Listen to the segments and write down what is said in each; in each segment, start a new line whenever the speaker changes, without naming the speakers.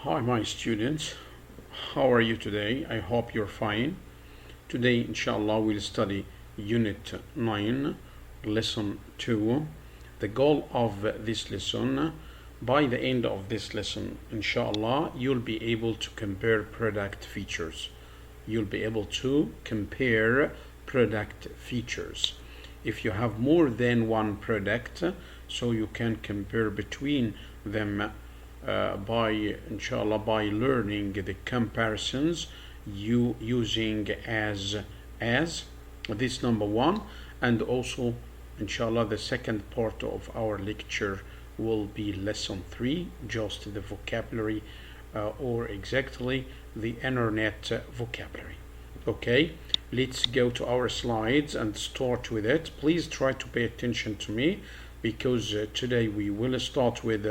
Hi, my students. How are you today? I hope you're fine. Today, inshallah, we'll study Unit 9, Lesson 2. The goal of this lesson, by the end of this lesson, inshallah, you'll be able to compare product features. You'll be able to compare product features. If you have more than one product, so you can compare between them by learning the comparisons you using as this number one, and also inshallah the second part of our lecture will be lesson 3, just the vocabulary or exactly the internet vocabulary. Okay, let's go to our slides and start with it. Please try to pay attention to me, because today we will start with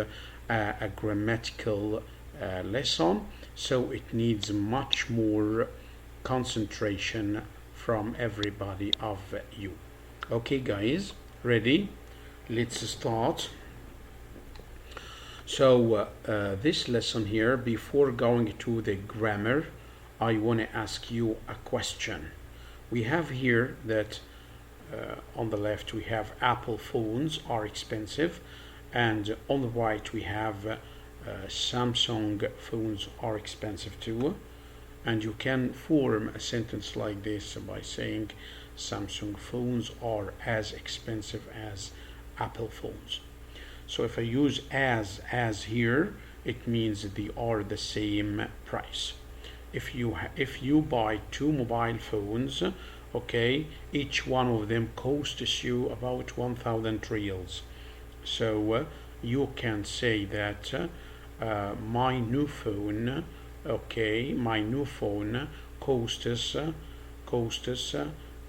a grammatical lesson, so it needs much more concentration from everybody of you. Okay guys, ready? Let's start. So this lesson here, before going to the grammar, I want to ask you a question. We have here that on the left we have Apple phones are expensive, and on the right we have Samsung phones are expensive too. And you can form a sentence like this by saying Samsung phones are as expensive as Apple phones. So if I use as here, it means they are the same price. If you buy two mobile phones, okay, each one of them costs you about 1,000 reals. So you can say that my new phone, okay, my new phone costs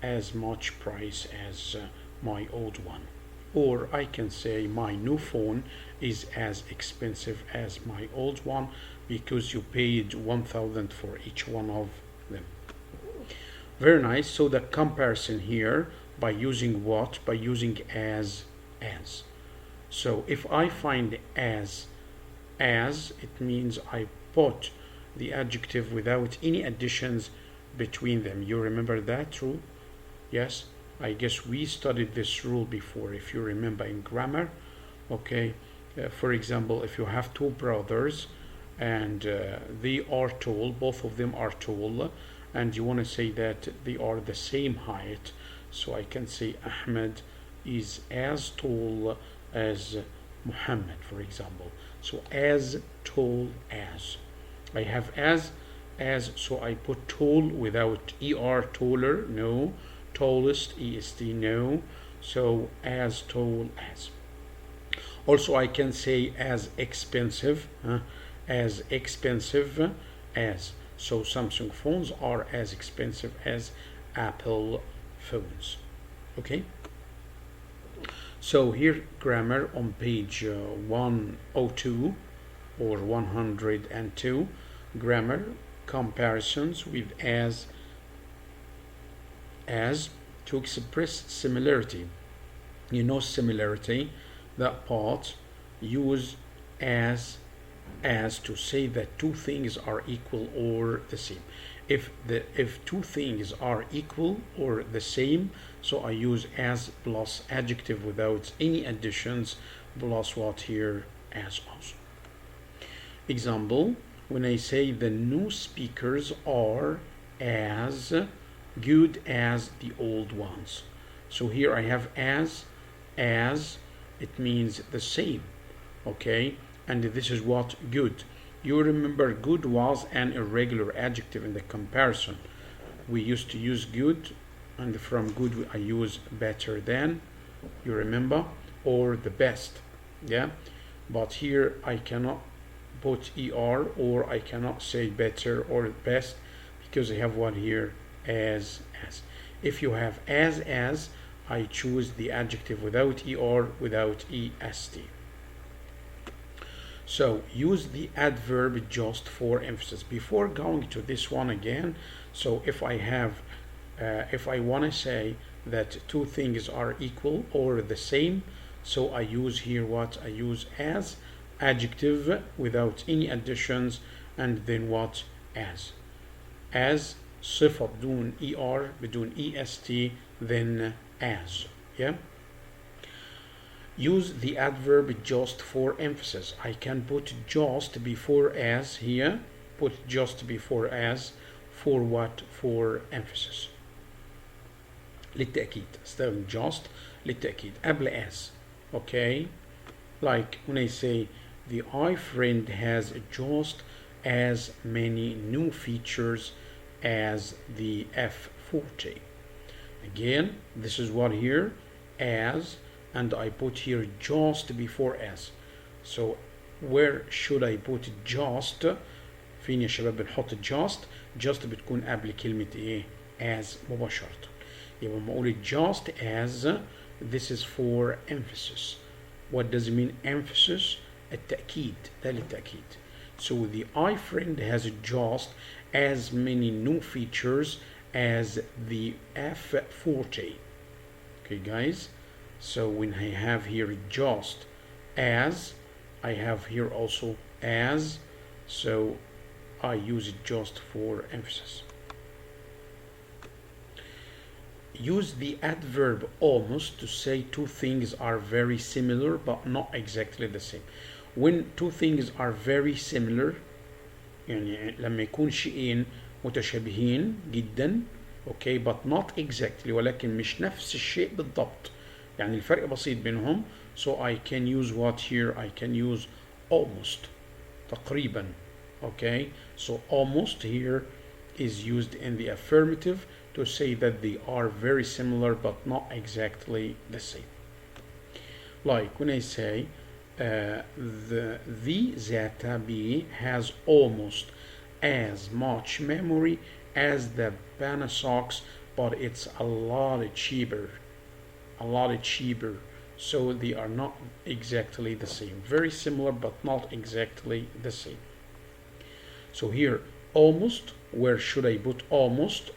as much price as my old one. Or I can say my new phone is as expensive as my old one, because you paid 1,000 for each one of them. Very nice. So the comparison here, by using what? By using as. So if I find as, it means I put the adjective without any additions between them. You remember that rule? Yes, I guess we studied this rule before, if you remember, in grammar. Okay, for example, if you have two brothers and they are tall, both of them are tall, and you want to say that they are the same height, so I can say Ahmed is as tall as Muhammad, for example. So as tall as. I have as, so I put tall without er, taller, no. Tallest, est, no. So as tall as. Also I can say as expensive, as. So Samsung phones are as expensive as Apple phones. Okay, so here grammar on page 102 or 102, grammar comparisons with as to express similarity. You know similarity, that part, use as to say that two things are equal or the same. If two things are equal or the same, so I use as plus adjective without any additions, plus what here? As also. Example, when I say the new speakers are as good as the old ones. So here I have as, it means the same, okay, and this is what? Good. You remember good was an irregular adjective in the comparison. We used to use good, and from good I use better than, you remember, or the best, yeah. But here I cannot put er, or I cannot say better or best, because I have one here, as. If you have as, I choose the adjective without er, without est. So use the adverb just for emphasis. Before going to this one again, so if I want to say that two things are equal or the same, so I use here what? I use as adjective without any additions, and then what? As صفة بدون er بدون est, then as. Yeah. Use the adverb just for emphasis. I can put just before as here. Put just before as for what? For emphasis. للتأكيد. استخدم just للتأكيد قبل as. Okay. Like when I say the iFriend has just as many new features as the F40. Again, this is what here as, and I put here just before as. So where should I put just؟ فين يا شباب بنحط just بتكون قبل كلمة ايه؟ as مباشرة. يبقى لما اقول just as, this is for emphasis. What does it mean emphasis؟ التأكيد، ده للتأكيد. So the iFriend has just as many new features as the F40. Okay guys, so when I have here just as, I have here also as, so I use it just for emphasis. Use the adverb almost to say two things are very similar but not exactly the same. When two things are very similar, يعني لما يكون شيئين متشابهين جدا okay but not exactly ولكن مش نفس الشيء بالضبط، يعني الفرق بسيط بينهم. So I can use what here? I can use almost تقريبا. Okay, so almost here is used in the affirmative to say that they are very similar but not exactly the same. Like when I say the Zeta B has almost as much memory as the Panasonic, but it's a lot cheaper. So they are not exactly the same. Very similar but not exactly the same. So here almost, where should I put almost؟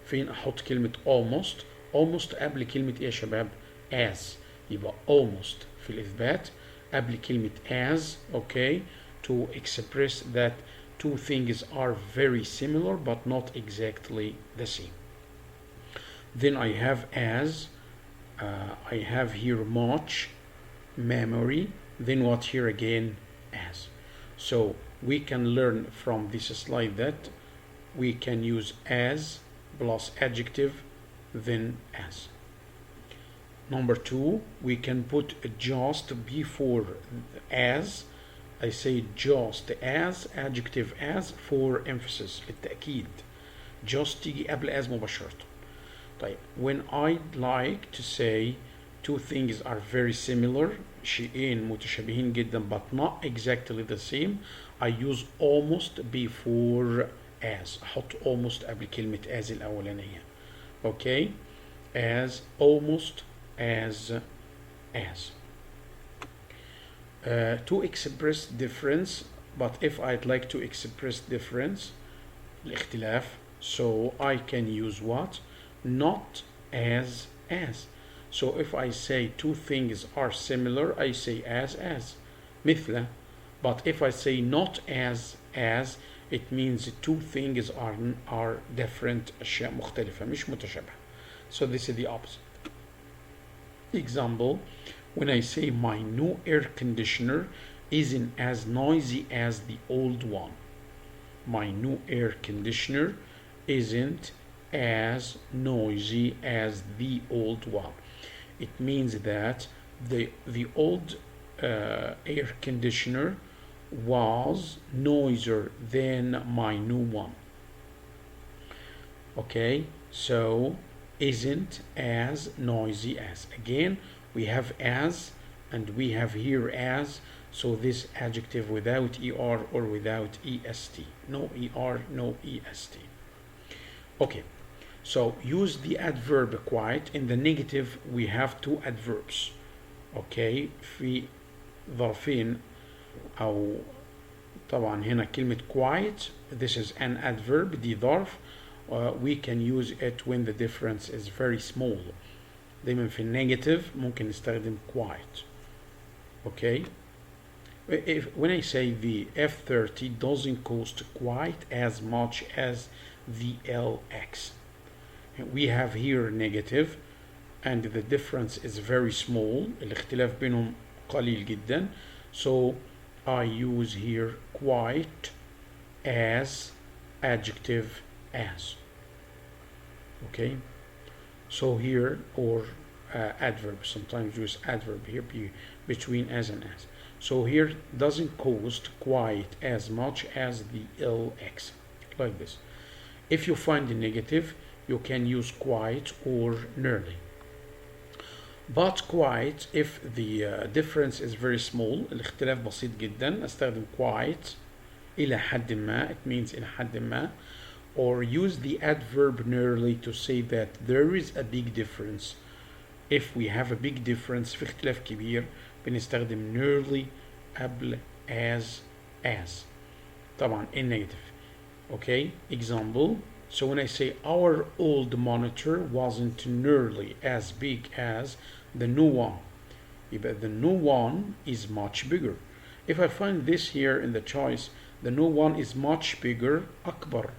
فين احط كلمة almost؟ almost قبل كلمة ايه يا شباب؟ as. يبقى almost في الإثبات قبل كلمة as, okay, to express that two things are very similar but not exactly the same. Then I have as, I have here much memory, then what here again? As. So we can learn from this slide that we can use as plus adjective then as. Number two, we can put just before as. I say just as adjective as for emphasis التأكيد. just تيجي قبل as مباشرة. طيب when I'd like to say two things are very similar شيئين متشابهين جدا but not exactly the same, I use almost before as. أحط almost قبل كلمة as الأولانية. Okay, as almost as. To express difference, but if I'd like to express difference الاختلاف, so I can use what? Not as. So if I say two things are similar, I say as مثل. But if I say not as, it means two things are different أشياء مختلفة مش متشابهة. So this is the opposite. Example, when I say my new air conditioner isn't as noisy as the old one. My new air conditioner isn't as noisy as the old one. It means that the old air conditioner was noisier than my new one. Okay, so isn't as noisy as. Again, we have as and we have here as, so this adjective without er or without est. No er, no est. Okay, so use the adverb quiet. In the negative we have two adverbs. Okay, في ظرفين أو طبعا هنا كلمة quiet, this is an adverb, دي ظرف. We can use it when the difference is very small. دايما في النيجاتيف ممكن نستخدم quiet. Okay, when I say the F30 doesn't cost quite as much as the LX, we have here negative and the difference is very small. الاختلاف بينهم قليل جدا. So I use here quite as adjective as. Okay, so here, or adverb, sometimes use adverb here between as and as. So here doesn't cost quite as much as the LX, like this. If you find the negative, you can use quite or nearly. But quite, if the difference is very small, الاختلاف بسيط جدا, استخدم quite إلى حد ما, it means إلى حد ما, or use the adverb nearly to say that there is a big difference. If we have a big difference, في اختلاف كبير, بنستخدم nearly قبل as. طبعا in negative. Okay, example. So when I say our old monitor wasn't nearly as big as the new one, but the new one is much bigger. If I find this here in the choice, the new one is much bigger, أكبر.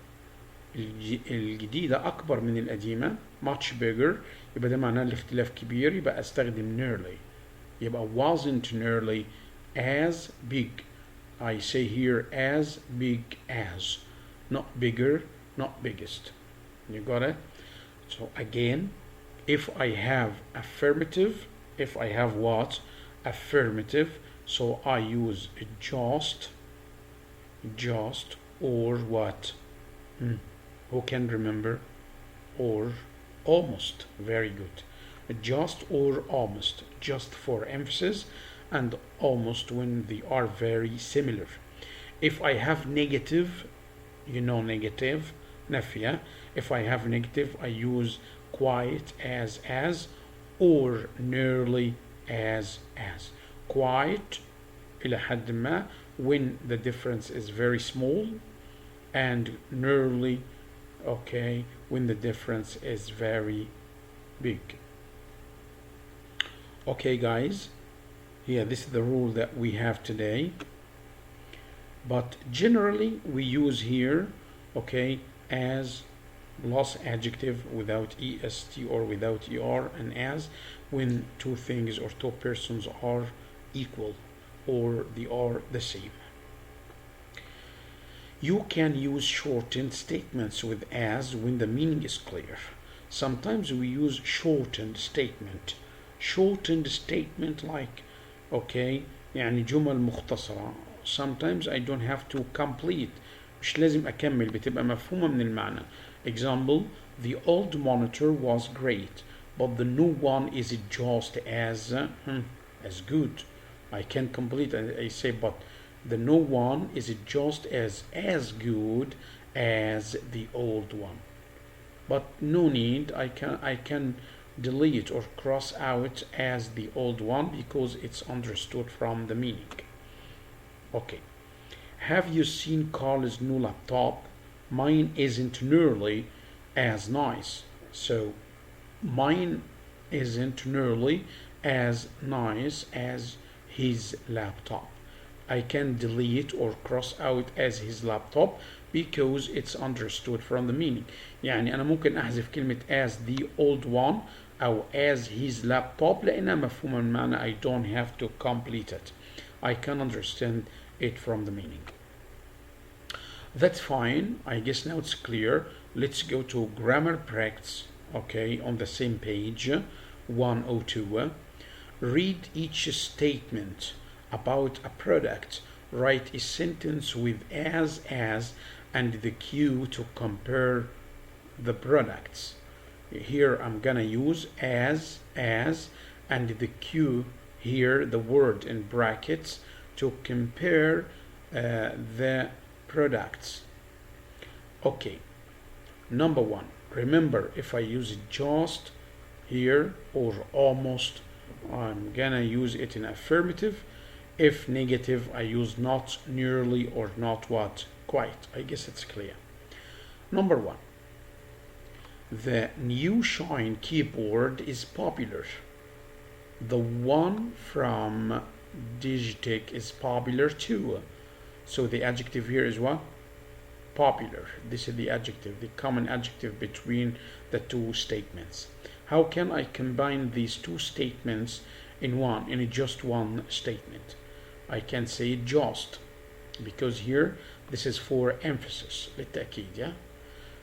الجديدة أكبر من القديمة, much bigger, يبقى ده معناه الاختلاف كبير, يبقى أستخدم nearly. يبقى wasn't nearly as big. I say here as big as, not bigger, not biggest. You got it? So again, if I have affirmative, if I have what? Affirmative, so I use just, or what? Who can remember? Or almost. Very good. Just or almost, just for emphasis, and almost when they are very similar. If I have negative, you know negative, نفية. If I have negative, I use quite as, or nearly as. Quite إلى حد ما, when the difference is very small, and nearly, okay, when the difference is very big. Okay guys, yeah, this is the rule that we have today, but generally we use here, okay, as plus adjective without est or without er, and as when two things or two persons are equal or they are the same. You can use shortened statements with as when the meaning is clear. Sometimes we use shortened statement like, okay, يعني جمل مختصرة. Sometimes I don't have to complete, مش لازم أكمل, بتبقى مفهومة من المعنى. Example, the old monitor was great, but the new one is just as good. I can complete, I say, but the new one is just as good as the old one. But no need, I can delete or cross out as the old one because it's understood from the meaning. Okay. Have you seen Carl's new laptop? Mine isn't nearly as nice. So mine isn't nearly as nice as his laptop. I can delete or cross out as his laptop because it's understood from the meaning. يعني أنا ممكن أحذف كلمة as the old one أو as his laptop لأنها مفهومة من معنى. I don't have to complete it. I can understand it from the meaning. That's fine. I guess now it's clear. Let's go to grammar practice. Okay, on the same page, 102. Read each statement about a product. Write a sentence with as, and the cue to compare the products. Here I'm gonna use as, and the cue here, the word in brackets, to compare the products. Okay, number one, remember, if I use just here or almost, I'm gonna use it in affirmative. If negative, I use not, nearly, or not what, quite. I guess it's clear. Number one, the new Shine keyboard is popular. The one from Digitech is popular too. So the adjective here is what? Popular. This is the adjective, the common adjective between the two statements. How can I combine these two statements in just one statement? I can say just, because here this is for emphasis, للتأكيد, yeah?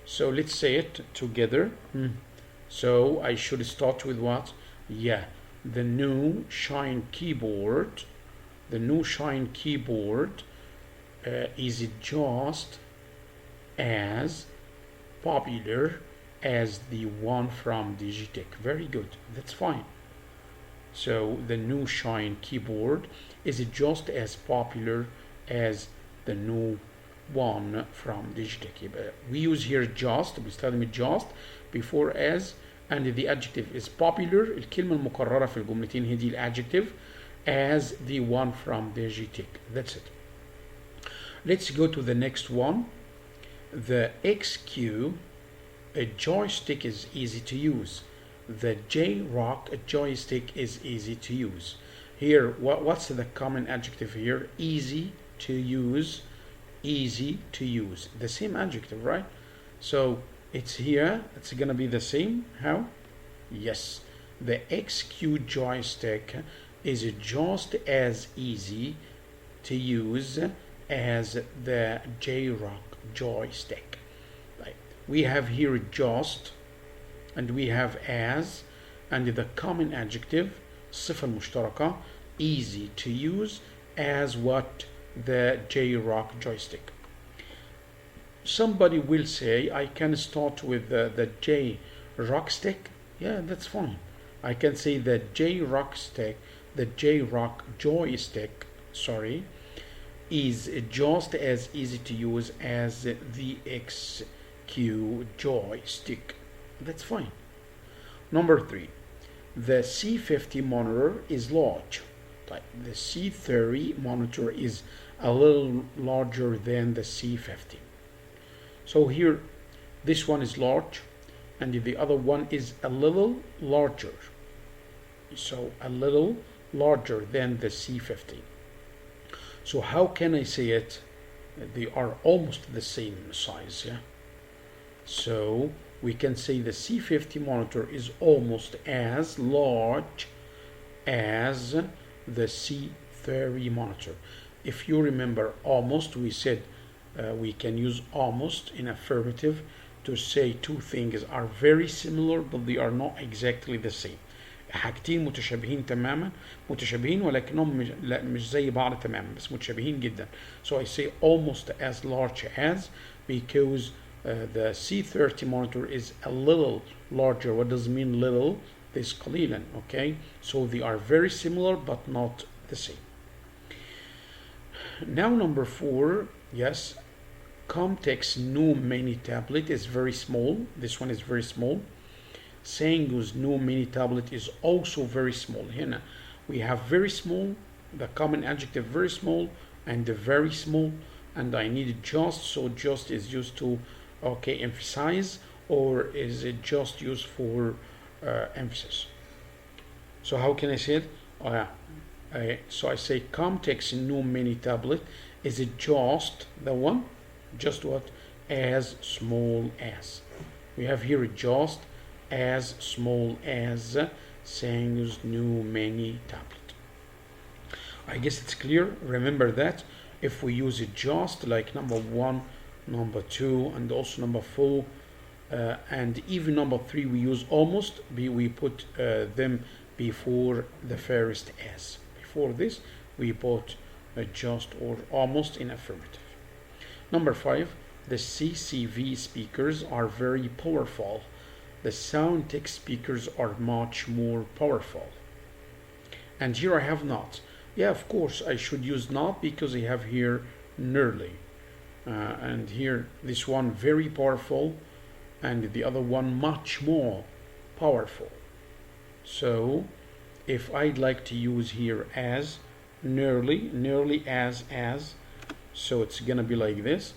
So let's say it together. So I should start with what? Yeah, the new Shine keyboard. The new Shine keyboard is just as popular as the one from Digitech. Very good, that's fine. So the new Shine keyboard is just as popular as the new one from Digitech. We use here just, بنستخدم just before as, and the adjective is popular. الكلمة المكررة في الجملتين هي دي الادجective as the one from Digitech. That's it. Let's go to the next one. The XQ, a joystick, is easy to use. The J-Rock, a joystick, is easy to use. Here, what's the common adjective here? Easy to use. Easy to use. The same adjective, right? So it's here. It's gonna be the same. How? Yes. The XQ joystick is just as easy to use as the J-Rock joystick. Right. We have here just, and we have as, and the common adjective الصفة المشتركة easy to use as what? The J-Rock joystick. Somebody will say I can start with the J-Rock stick. Yeah, that's fine. I can say the J-Rock stick, the J-Rock joystick, sorry, is just as easy to use as the XQ joystick. That's fine. Number 3, the C50 monitor is large. The C30 monitor is a little larger than the C50. So here, this one is large, and the other one is a little larger. So a little larger than the C50. So how can I say it? They are almost the same size, yeah? So we can say the C50 monitor is almost as large as the C30 monitor. If you remember almost, we said we can use almost in affirmative to say two things are very similar but they are not exactly the same. حاجتين متشابهين تماما، متشابهين ولكنهم مش زي بعض تماما بس متشابهين جدا. So I say almost as large as because the C30 monitor is a little larger. What does it mean little? This قليلا, okay? So they are very similar but not the same. Now number 4, yes, Comtech's new mini tablet is very small. This one is very small. Sangu's new mini tablet is also very small. Here we have very small, the common adjective very small, and the very small, and I need just, so just is used to emphasize, or is it just used for emphasis? So how can I say it? So I say Comtech's new mini tablet is it just the one? Just what? As small as. We have here just as small as Sangu's new mini tablet. I guess it's clear. Remember that if we use it just like number 1, number 2, and also number 4, and even number 3, we use almost. We put them before the first as. Before this, we put just or almost in affirmative. Number 5, the CCV speakers are very powerful. The Soundtech speakers are much more powerful. And here I have not. Yeah, of course, I should use not because I have here nearly. And here, this one very powerful, and the other one much more powerful. So, if I'd like to use here as, nearly as, so it's gonna be like this.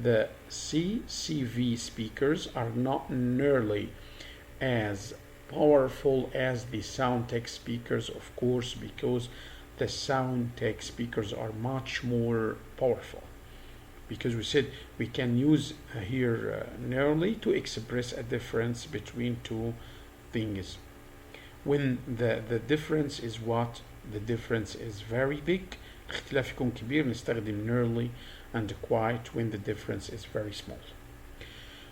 The CCV speakers are not nearly as powerful as the Soundtech speakers, of course, because the Soundtech speakers are much more powerful, because we said we can use here nearly to express a difference between two things. When the difference is what? The difference is very big. اختلاف يكون كبير نستخدم nearly and quite when the difference is very small.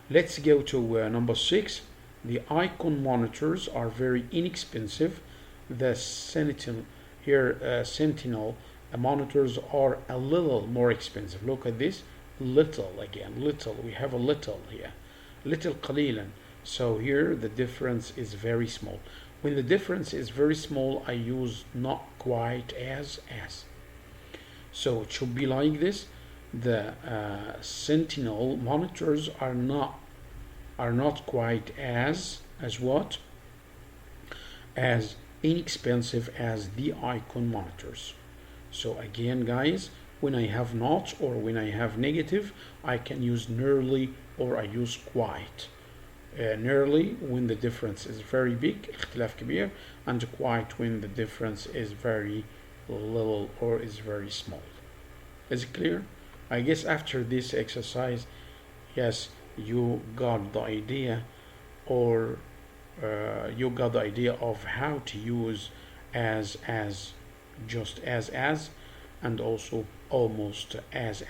Let's go to number 6. The icon monitors are very inexpensive. The Sentinel here, Sentinel monitors are a little more expensive. Look at this, little again, little. We have a little here, little قليلا. So here the difference is very small. When the difference is very small, I use not quite as. So it should be like this. The Sentinel monitors are not quite as what? As inexpensive as the icon monitors. So again, guys, when I have not or when I have negative, I can use nearly or I use quite. Nearly when the difference is very big, اختلاف كبير, and quite when the difference is very little or is very small. Is it clear? I guess after this exercise, yes, you got the idea, or you got the idea of how to use as, just as, and also almost as,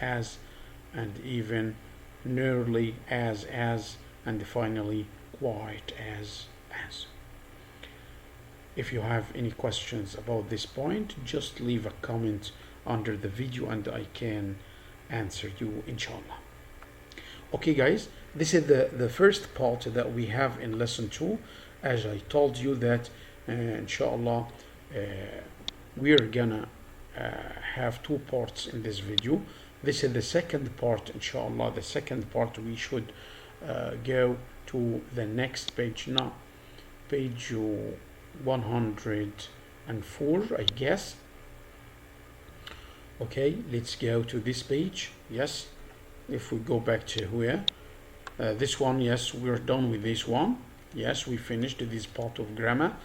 and even nearly as, and finally quite as. If you have any questions about this point, just leave a comment under the video and I can answer you, inshallah. Okay guys, this is the first part that we have in lesson 2. As I told you that inshallah we're gonna have 2 parts in this video. This is the second part, inshallah. The second part we should go to the next page now, page 104, I guess. Okay, let's go to this page. Yes, if we go back to here, this one, yes, we're done with this one. Yes, we finished this part of grammar,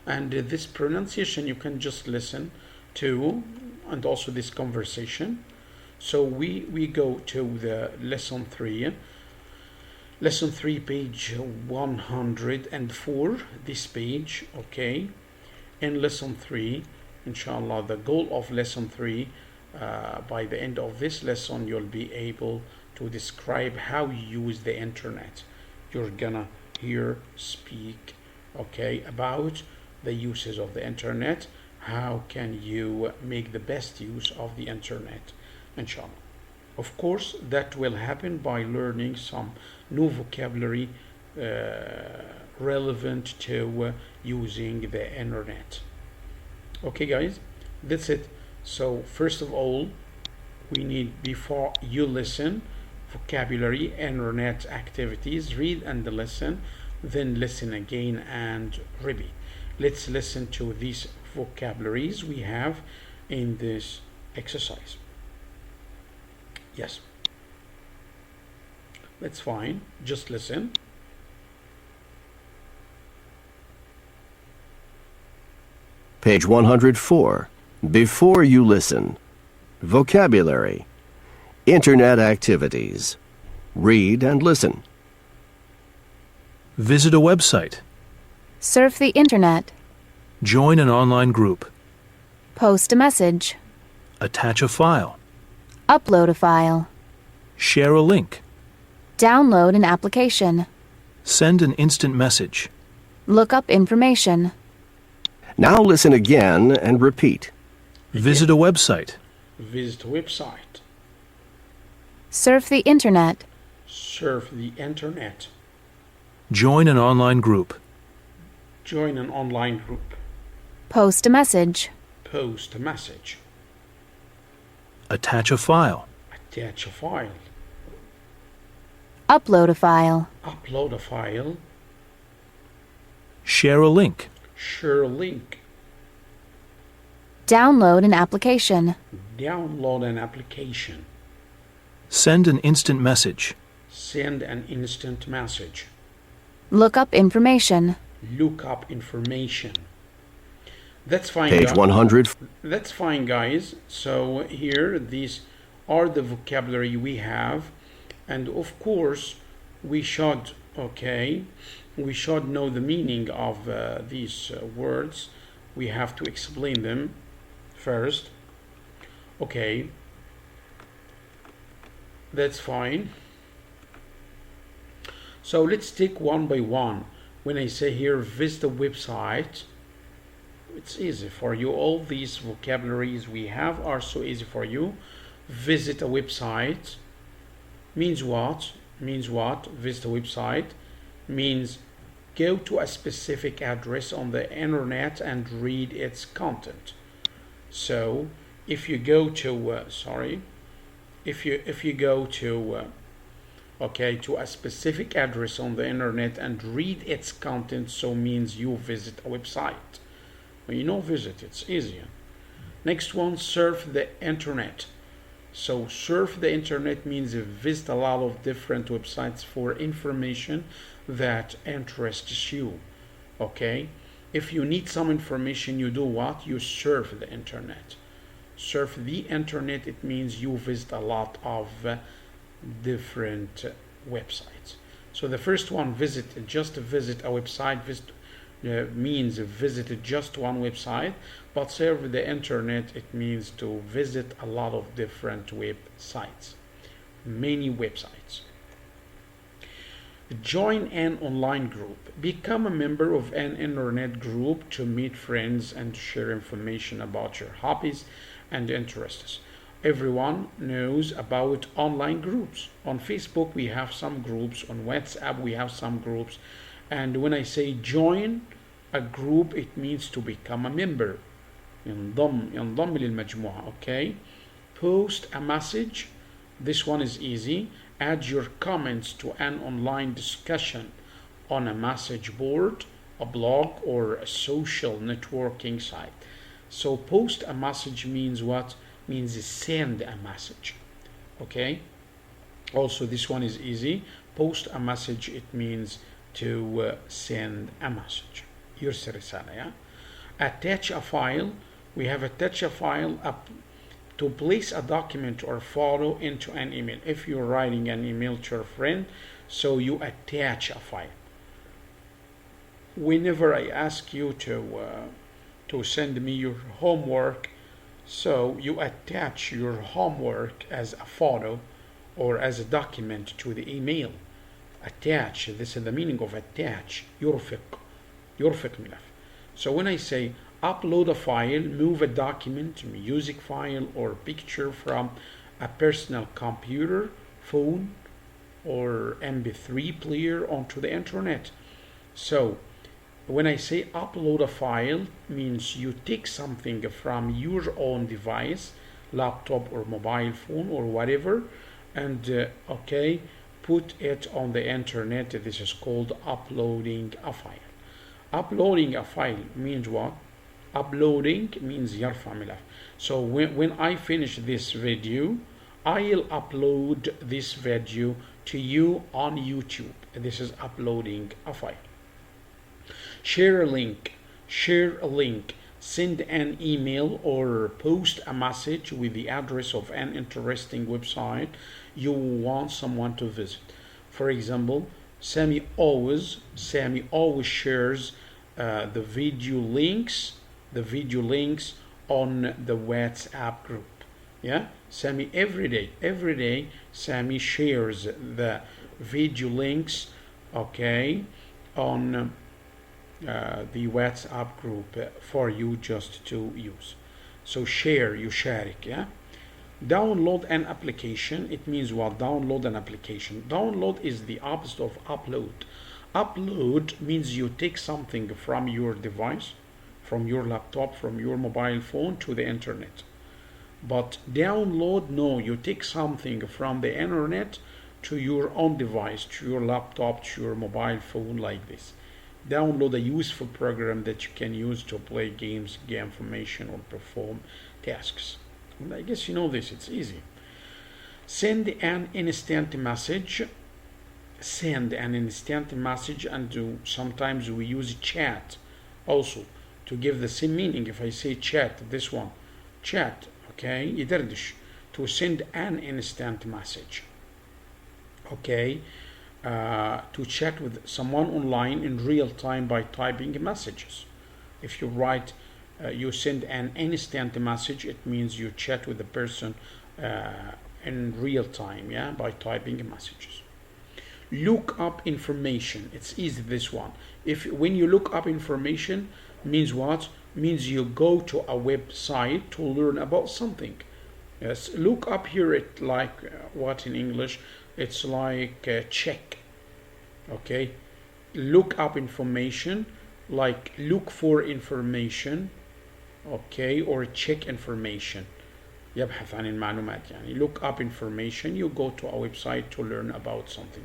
and this pronunciation you can just listen to, and also this conversation. So we go to the lesson 3. Lesson 3, page 104, this page. Okay, in lesson 3, inshallah, the goal of lesson 3, by the end of this lesson, you'll be able to describe how you use the internet. You're gonna hear speak, okay, about the uses of the internet. How can you make the best use of the internet, inshallah. Of course, that will happen by learning some new vocabulary relevant to using the internet. Okay guys, that's it. So first of all, we need, before you listen, vocabulary, internet activities, read and listen, then listen again and repeat. Let's listen to these vocabularies we have in this exercise. Yes, that's fine, just listen.
Page 104. Before you listen. Vocabulary. Internet activities. Read and listen.
Visit a website.
Surf the internet.
Join an online group.
Post a message.
Attach a file.
Upload a file.
Share a link.
Download an application.
Send an instant message.
Look up information.
Now listen again and repeat.
Visit a website.
Visit a website.
Surf the internet.
Surf the internet.
Join an online group.
Join an online group.
Post a message.
Post a message.
Attach a file.
Attach a file.
Upload a file.
Upload a file.
Share a link.
Share a link.
Download an application.
Download an application.
Send an instant message.
Send an instant message.
Look up information.
Look up information. That's fine.
Page 100.
That's fine, guys. So here, these are the vocabulary we have, and of course, we should know the meaning of these words. We have to explain them first. Okay, that's fine. So let's take one by one. When I say here, visit the website, it's easy for you. All these vocabularies we have are so easy for you. Visit a website means what? Visit a website means go to a specific address on the internet and read its content. So if you go to if you go to to a specific address on the internet and read its content, so means you visit a website. When you know visit, it's easier. Next one, surf the internet. So surf the internet means you visit a lot of different websites for information that interests you. Okay, if you need some information, you do what? You surf the internet. Surf the internet, it means you visit a lot of different websites. So the first one, visit, just visit a website, means visit just one website, but surf the internet, it means to visit a lot of different websites, many websites. Join an online group. Become a member of an internet group to meet friends and share information about your hobbies and interests. Everyone knows about online groups. On Facebook we have some groups, on WhatsApp we have some groups, and when I say join a group, it means to become a member. ينضم للمجموعة. Okay, post a message. This one is easy. Add your comments to an online discussion on a message board, a blog, or a social networking site. So post a message means what? Means send a message. Okay, also this one is easy. Post a message, it means to send a message. يرسل رسالة. Yeah? Attach a file. We have attach a file up to place a document or photo into an email. If you're writing an email to your friend, so you attach a file. Whenever I ask you to send me your homework, so you attach your homework as a photo or as a document to the email. Attach, this is the meaning of attach. يرفق ملف. So when I say upload a file, move a document, music file or picture from a personal computer, phone or MP3 player onto the internet. So when I say upload a file, means you take something from your own device, laptop or mobile phone or whatever, and put it on the internet. This is called uploading a file. Uploading a file means what? Uploading means يرفع ملف. So when I finish this video, I'll upload this video to you on YouTube. This is uploading a file. Share a link. Send an email or post a message with the address of an interesting website you want someone to visit. For example, Sammy always shares the video links on the WhatsApp group. Yeah, Sammy every day Sammy shares the video links, on the WhatsApp group for you just to use. So share, يشارك. Yeah. Download an application. It means what? Download an application. Download is the opposite of upload. Upload means you take something from your device, from your laptop, from your mobile phone to the internet. But download, no, you take something from the internet to your own device, to your laptop, to your mobile phone, like this. Download a useful program that you can use to play games, get information, or perform tasks. And I guess you know this, it's easy. Send an instant message. And sometimes we use chat. Also, to give the same meaning. If I say chat, this one, chat, okay, يدردش, to send an instant message, okay, to chat with someone online in real time by typing messages. If you write, you send an instant message, it means you chat with the person in real time, yeah, by typing messages. Look up information, it's easy, this one. If when you look up information, means what? Means you go to a website to learn about something. Yes, look up here, it like what in English? It's like check, okay? Look up information, like look for information, okay, or check information. يبحث عن المعلومات يعني. Look up information, you go to a website to learn about something.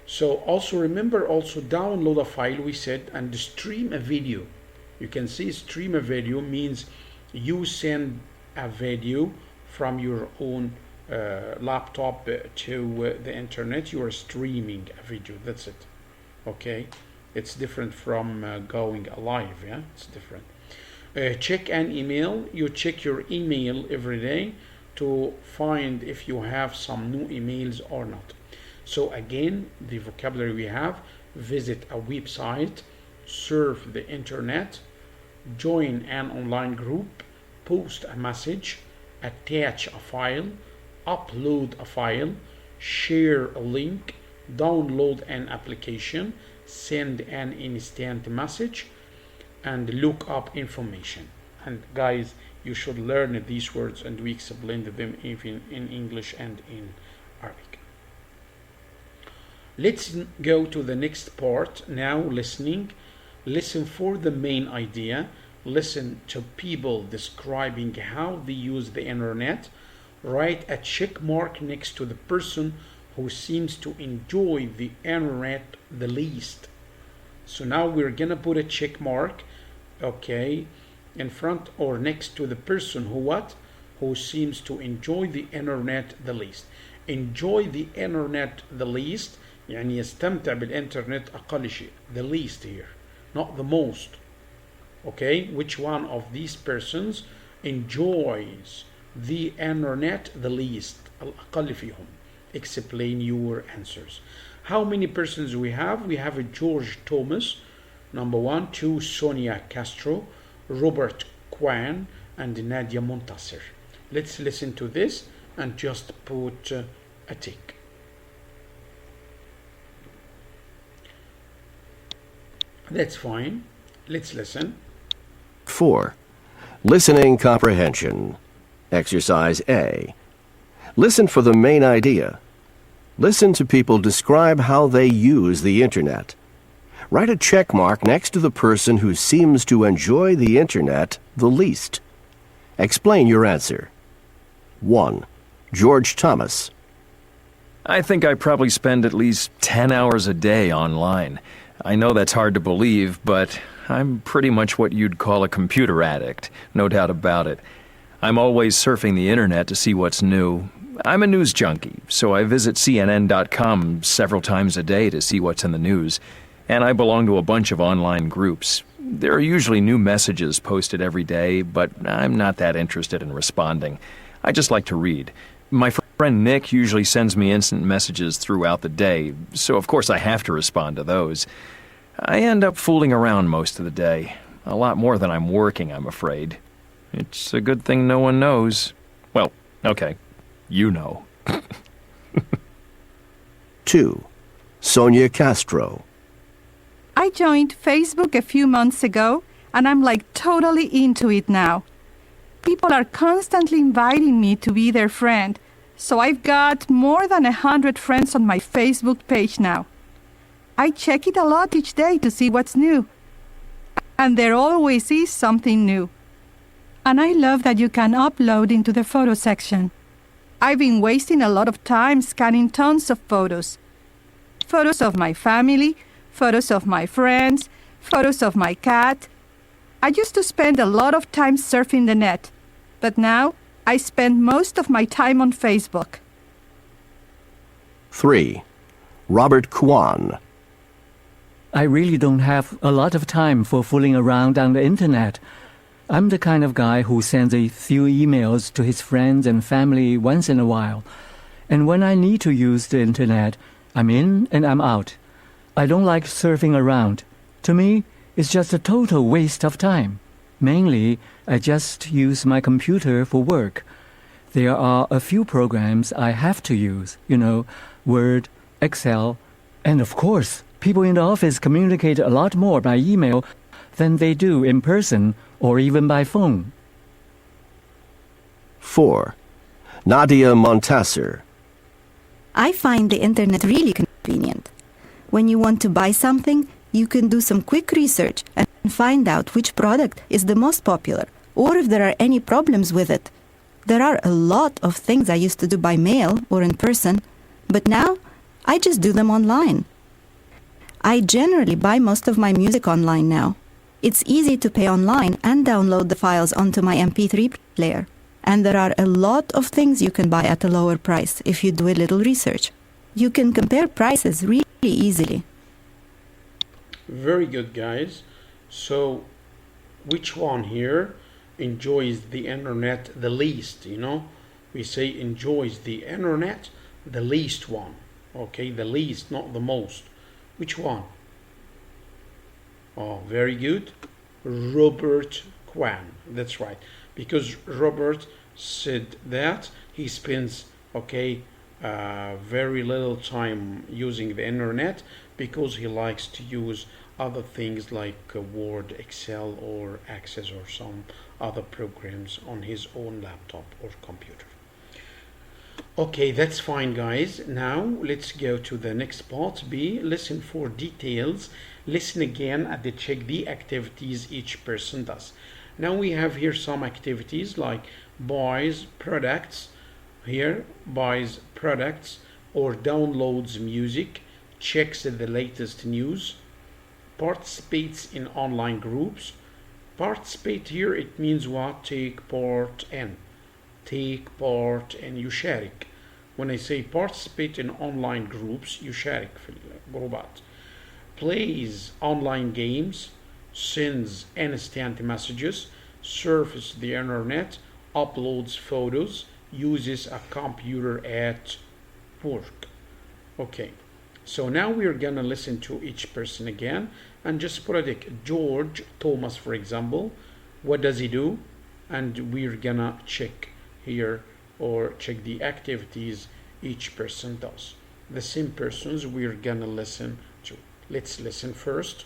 So also remember, also download a file, we said, and stream a video. You can see stream a video means you send a video from your own laptop to the internet. You are streaming a video, that's it, okay? It's different from going live, yeah, it's different. Check an email, you check your email every day to find if you have some new emails or not. So again, the vocabulary we have: visit a website, surf the internet, join an online group, post a message, attach a file, upload a file, share a link, download an application, send an instant message, and look up information. And guys, you should learn these words, and we explained them even in English and in Arabic. Let's go to the next part now. Listening. Listen for the main idea. Listen to people describing how they use the internet. Write a check mark next to the person who seems to enjoy the internet the least. So now we're gonna put a check mark, okay, in front or next to the person who what? Who seems to enjoy the internet the least. Enjoy the internet the least يعني يستمتع بالإنترنت أقل شيء. The least here, not the most. Okay, which one of these persons enjoys the internet the least? الأقل فيهم. Explain your answers. How many persons we have? We have a George Thomas, number 1, 2 Sonia Castro, Robert Kwan, and Nadia Montasser. Let's listen to this and just put a tick. That's fine. Let's listen.
4. Listening comprehension. Exercise A. Listen for the main idea. Listen to people describe how they use the internet. Write a check mark next to the person who seems to enjoy the internet the least. Explain your answer. 1. George Thomas.
I think I probably spend at least 10 hours a day online. I know that's hard to believe, but I'm pretty much what you'd call a computer addict, no doubt about it. I'm always surfing the internet to see what's new. I'm a news junkie, so I visit CNN.com several times a day to see what's in the news, and I belong to a bunch of online groups. There are usually new messages posted every day, but I'm not that interested in responding. I just like to read. My friend Nick usually sends me instant messages throughout the day, so of course I have to respond to those. I end up fooling around most of the day. A lot more than I'm working, I'm afraid. It's a good thing no one knows. Well, okay, you know.
2. Sonia Castro.
I joined Facebook a few months ago, and I'm like totally into it now. People are constantly inviting me to be their friend, so I've got more than 100 friends on my Facebook page now. I check it a lot each day to see what's new. And there always is something new. And I love that you can upload into the photo section. I've been wasting a lot of time scanning tons of photos. Photos of my family, photos of my friends, photos of my cat. I used to spend a lot of time surfing the net, but now I spend most of my time on Facebook.
3. Robert Kwan.
I really don't have a lot of time for fooling around on the internet. I'm the kind of guy who sends a few emails to his friends and family once in a while. And when I need to use the internet, I'm in and I'm out. I don't like surfing around. To me, it's just a total waste of time. Mainly, I just use my computer for work. There are a few programs I have to use, Word, Excel, and of course, people in the office communicate a lot more by email than they do in person or even by phone.
4. Nadia Montasser.
I find the internet really convenient. When you want to buy something, you can do some quick research and find out which product is the most popular or if there are any problems with it. There are a lot of things I used to do by mail or in person, but now I just do them online. I generally buy most of my music online now. It's easy to pay online and download the files onto my MP3 player. And there are a lot of things you can buy at a lower price if you do a little research. You can compare prices really easily.
Very good, guys. So, which one here enjoys the internet the least? We say enjoys the internet the least one. Okay, the least, not the most. Which one? Oh, very good. Robert Kwan. That's right. Because Robert said that he spends, very little time using the internet because he likes to use other things like Word, Excel, or Access, or some other programs on his own laptop or computer. Okay, that's fine, guys. Now let's go to the next part B. Listen for details. Listen again and check the activities each person does. Now we have here some activities like buys products, here buys products, or downloads music, checks the latest news, participates in online groups. Participate here, it means what? Take part in. Take part in, يشارك. When I say participate in online groups, يشارك في الجروبات. Plays online games, sends instant messages, surfs the internet, uploads photos, uses a computer at work. Okay, so now we're gonna listen to each person again and just put a George Thomas, for example. What does he do? And we're gonna check here or check the activities each person does. The same persons we're gonna listen to. Let's listen first.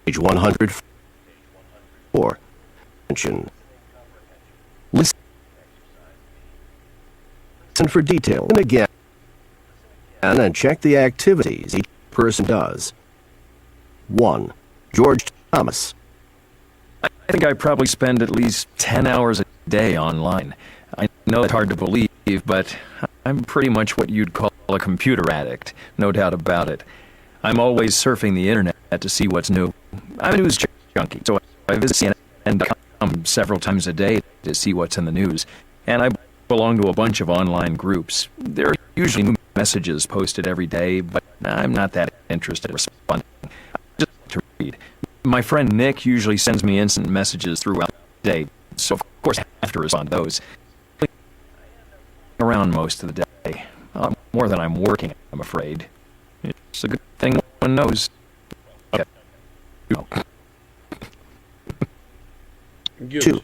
Page 104. Attention. Listen for detail. And again, and check the activities each person does. 1. George Thomas.
I think I probably spend at least 10 hours a day online. I know it's hard to believe, but I'm pretty much what you'd call a computer addict, no doubt about it. I'm always surfing the internet to see what's new. I'm a news junkie, so I visit CNN.com several times a day to see what's in the news. And I belong to a bunch of online groups. There are usually new messages posted every day, but I'm not that interested in responding. I just like to read. My friend Nick usually sends me instant messages throughout the day, so of course I have to respond to those. I end up around most of the day, more than I'm working, I'm afraid. It's a good thing no one knows.
Good.
2.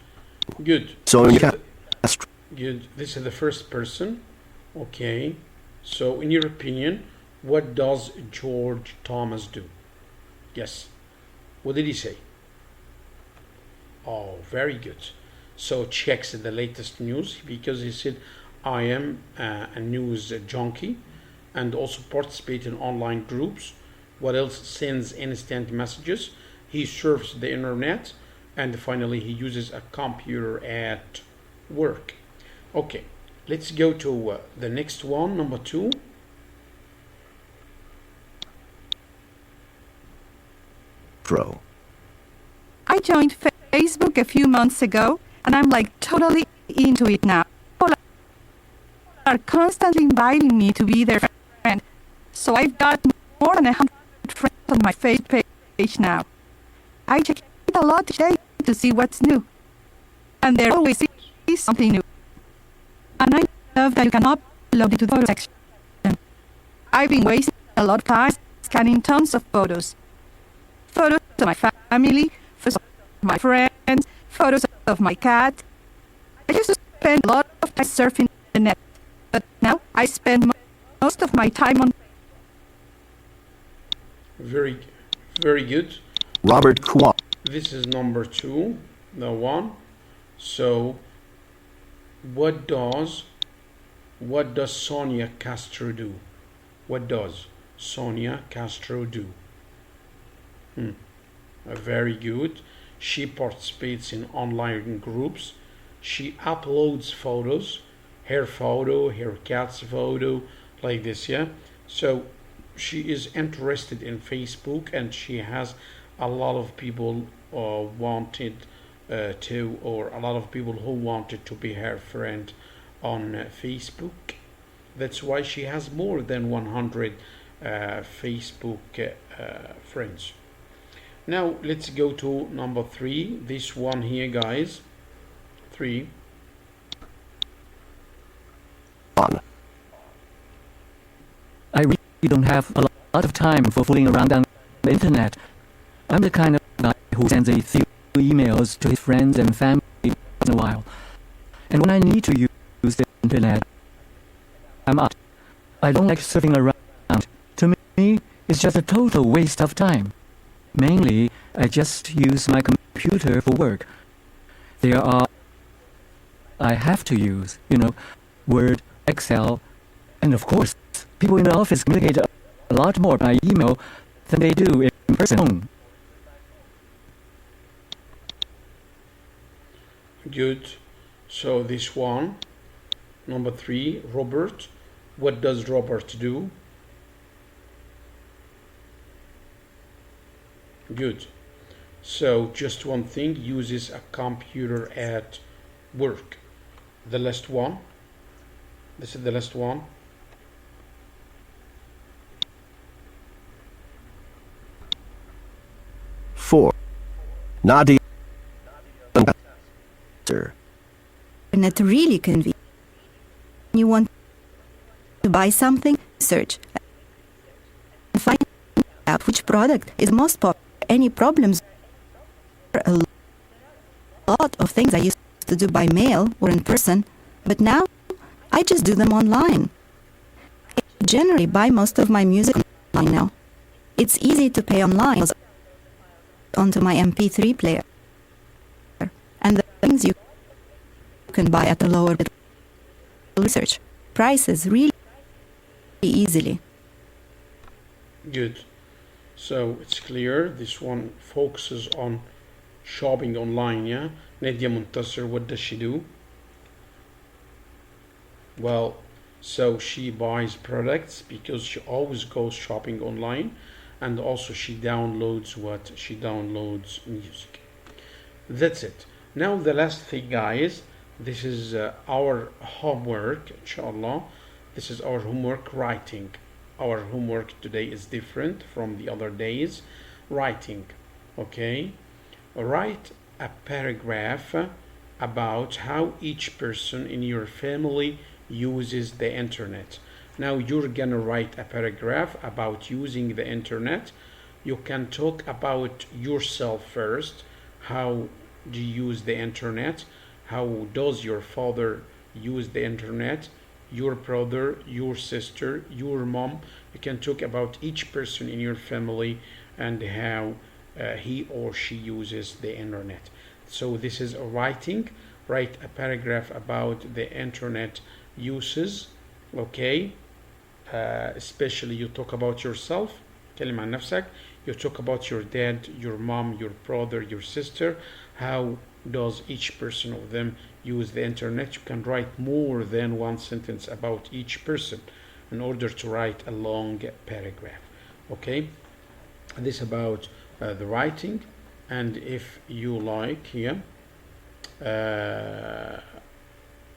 Good.
So
Good. This is the first person. Okay. So, in your opinion, what does George Thomas do? Yes. What did he say? Oh, very good. So, checks the latest news because he said, I am a news junkie and also participate in online groups. What else? Sends instant messages. He surfs the internet. And finally, he uses a computer at work. Okay, let's go to the next one, number 2.
I joined Facebook a few months ago, and I'm like totally into it now. People are constantly inviting me to be their friend, so I've got more than 100 friends on my Facebook page now. I check it a lot each day to see what's new, and there always is something new. And I love that you can upload it to the photo section. I've been wasting a lot of time scanning tons of photos. Photos of my family, photos of my friends, photos of my cat. I used to spend a lot of time surfing the net, but now I spend most of my time on...
Very, very good.
Robert Kwan.
This is number 2, the one. So, what does Sonia Castro do? What does Sonia Castro do? Very good. She participates in online groups. She uploads photos, her photo, her cat's photo, like this, yeah? So she is interested in Facebook, and she has a lot of people wanted to, or a lot of people who wanted to be her friend on Facebook. That's why she has more than 100 Facebook friends. Now let's go to number 3. This one here, guys. 3.
I really don't have a lot of time for fooling around on the internet. I'm the kind of guy who sends a few emails to his friends and family once in a while. And when I need to use the internet, I'm out. I don't like surfing around. To me, it's just a total waste of time. Mainly, I just use my computer for work. There are I have to use, Word, Excel, and of course, people in the office communicate a lot more by email than they do in person.
Good. So this one, number 3, Robert. What does Robert do? Good. So just one thing, uses a computer at work. The last one. This is the last one.
Four. Nadia.
Internet really convenient. You want to buy something, search and find out which product is most popular. Any problems? A lot of things I used to do by mail or in person, but now I just do them online. I generally buy most of my music online now. It's easy to pay online onto my MP3 player, and the things you can buy at a lower bit. Research prices really easily.
Good. So it's clear this one focuses on shopping online, yeah? Nadia Muntasir, what does she do? Well, so she buys products because she always goes shopping online, and also she downloads what? She downloads music. That's it. Now the last thing, guys, this is our homework, inshallah. This is our homework, writing. Our homework today is different from the other days. Writing, okay? Write a paragraph about how each person in your family uses the internet. Now you're gonna write a paragraph about using the internet. You can talk about yourself first. How do you use the internet? How does your father use the internet? Your brother, your sister, your mom. You can talk about each person in your family and how he or she uses the internet. So this is a writing. Write a paragraph about the internet uses, okay? Especially you talk about yourself. كلم عن نفسك. You talk about your dad, your mom, your brother, your sister. How does each person of them use the internet? You can write more than one sentence about each person in order to write a long paragraph, okay? This about the writing. And if you like here,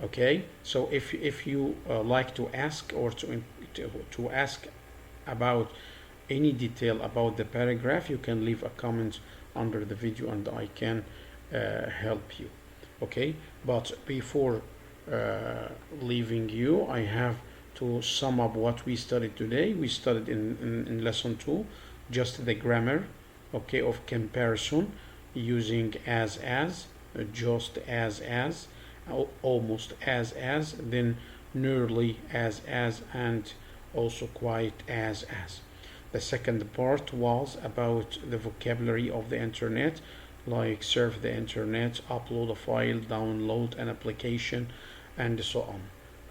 Okay, so if you like to ask or to ask about any detail about the paragraph, you can leave a comment under the video and I can help you. Okay, but before leaving you, I have to sum up what we studied today. We studied in lesson 2 just the grammar, okay, of comparison using as, just as, almost as, then nearly as, and also quite as. The second part was about the vocabulary of the internet, like surf the internet, upload a file, download an application, and so on.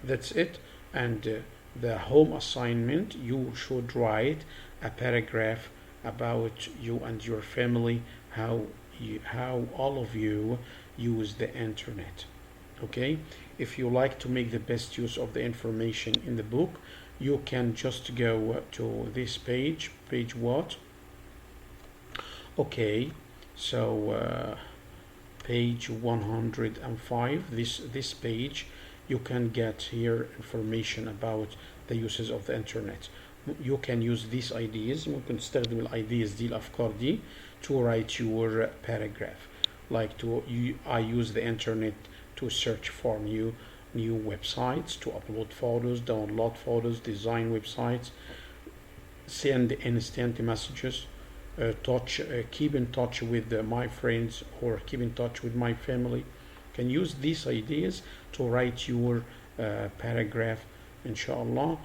That's it. And the home assignment, you should write a paragraph about you and your family, how all of you use the internet. Okay, if you like to make the best use of the information in the book, you can just go to this page what? Okay, so page 105, this page, you can get here information about the uses of the internet. You can use these ideas, ممكن تستخدم الايديز دي الافكار دي to write your paragraph. Like I use the internet to search for new websites, to upload photos, download photos, design websites, send instant messages, keep in touch with my friends, or keep in touch with my family. Can use these ideas to write your paragraph, inshallah,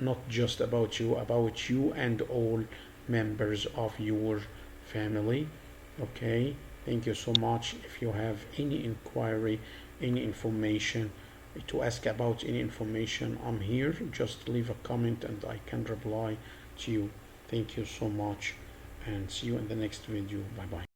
not just about you and all members of your family. Okay, thank you so much. If you have any inquiry, any information to ask about, any information, I'm here. Just leave a comment and I can reply to you. Thank you so much and see you in the next video. Bye bye.